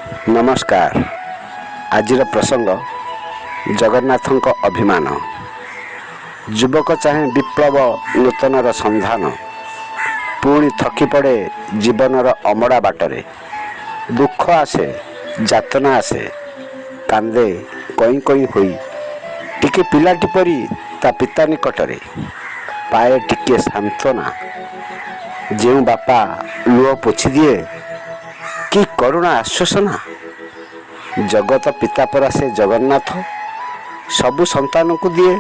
नमस्कार। आजिर प्रसंग जगन्नाथ अभिमान। युवक चाहे विप्लव नूतनर संधान, पुणी थकी पड़े जीवनर अमड़ा बाटरे। दुख आसे, जातना आसे, कांदे कई कई होई टिके पिलाटी परी ता पिता निकटरे पाए टिके सांत्वना। जो बापा लुह पोछि दिए कि करुणा आश्वासना। जगत पिता परा से जगन्नाथ सबु संतान को दिए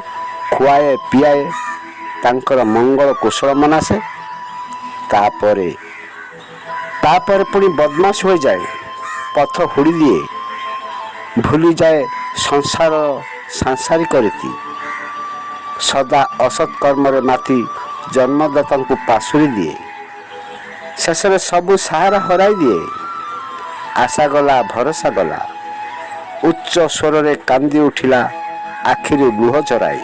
खुआए पियाए तांकर मंगल कुशल मनासे। तापरे पुणी बदमाश हो जाए, पथ हुड़ी दिए, भूली जाए संसार सांसारिक रीति। सदा असत कर्म माति जन्मदाता को पाशुरी दिए। शेष में सबू सहारा हराई दिए। आशा गला भरोसा गला, उच्च स्वर रे कांदी उठिला आखिरी लुह चराई।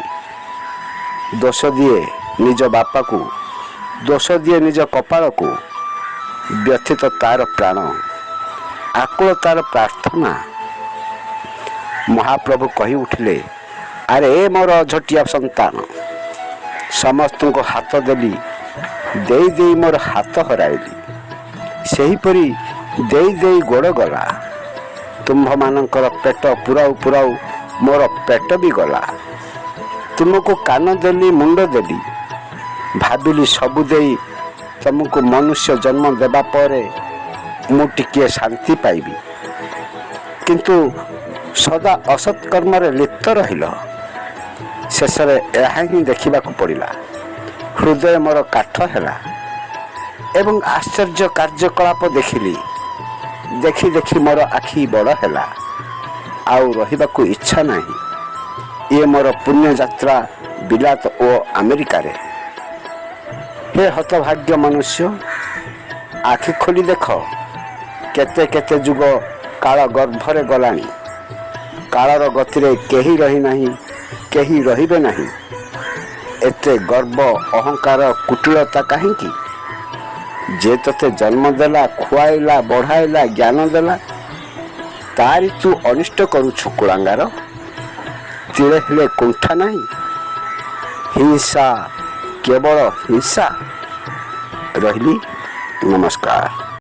दोष दिए निज बापा को, दोष दिए निज कपाल को। व्यथित तार प्राण, आकुल तार प्रार्थना। महाप्रभु कही उठिले, अरे मोर झटिया संतान, समस्त को हाथ देली, देई देई मोर हाथ हराइली। सेहीपरि देई देई गोड़ गला। तुम्भ मानकर पेट पुराऊ पुराऊ मोर पेट भी गला। तुमको कान देली, मुंड देली, भाविली सबु देई तुमको मनुष्य जन्म देबा परे मु टिके शांति पाइबी। किंतु सदा असत कर्म रे लिप्त रहिल। शेष यह ही देखा पड़ा। हृदय मोर काठ है एवं आश्चर्य कार्यकलाप देखिली। देखी देखी मोर आखि बड़ है, आउ रहिबाकु इच्छा नहीं। ये मोर पुण्य यात्रा बिलात ओ अमेरिका रे। हे हतभाग्य मनुष्य, आखि खोली देख, केते केते जुग काल गर्भरे गलानी। कालर गतिरे केही रही नहीं, केही रहिबे नहीं। एते गर्व अहंकार कुटिलता काहींकी? जे तते जन्म देला, खुआइला, बढ़ाइला, ज्ञान देला, तारी तू अनिष्ट करुछु कुलांगार। तिले हेले कुंठा नहीं। हिंसा केवल हिंसा। रहिली, नमस्कार।